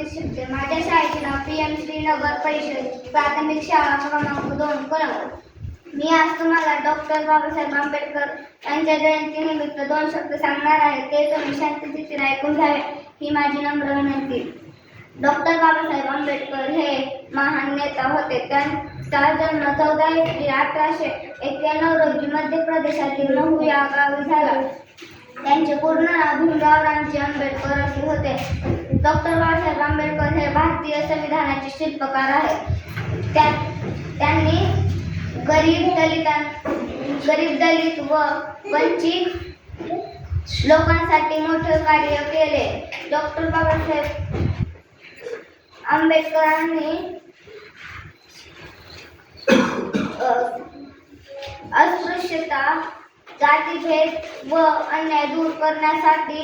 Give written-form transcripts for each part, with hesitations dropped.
35 शिकते. माझ्या शाळेचे नाव PM श्रीनगर परिषद प्राथमिक शाळा क्रमांक 2 कळंब. मी आज तुम्हाला डॉक्टर बाबासाहेब आंबेडकर यांच्या जयंतीनिमित्त 2 शब्द सांगणार आहे. ते तुम्ही शांततेने ऐकून घ्यावे ही माझी नम्र विनंती. डॉक्टर बाबासाहेब आंबेडकर हे महान नेता होते. त्यांचा जन्म 14 एप्रिल 1891 रोजी मध्य प्रदेशातील महू या गावी झाला. त्यांचे पूर्ण नाव भीमराव रामजी आंबेडकर असे होते. डॉक्टर बाबासाहेब आंबेडकर हे भारतीय संविधानाचे शिल्पकार आहेत. त्यांनी गरीब दलित व वंचित लोकांसाठी मोठे कार्य केले. डॉक्टर बाबासाहेब आंबेडकरांनी अस्पृश्यता, जातीभेद व अन्याय दूर करण्यासाठी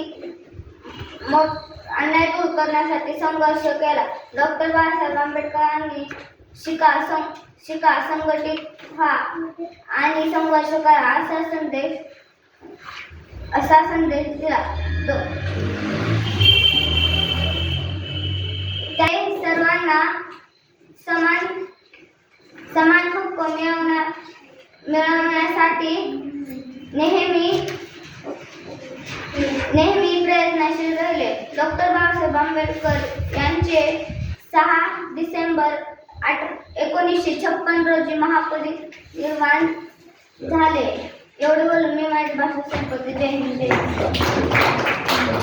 संघर्ष केला. डॉक्टर बाबासाहेब आंबेडकरांनी शिका, संघटित व्हा आणि संघर्ष करा असा संदेश दिला. त्याने सर्वांना समान हक्क मिळवण्यासाठी नेहमी प्रयत्नशील राहिले. डॉक्टर बाबासाहेब आंबेडकर यांचे 6 डिसेंबर 1956 रोजी महापरिनिर्वाण झाले. एवढे बोलून मी माझी भाषण संपवते. जय हिंद, जय महाराष्ट्र.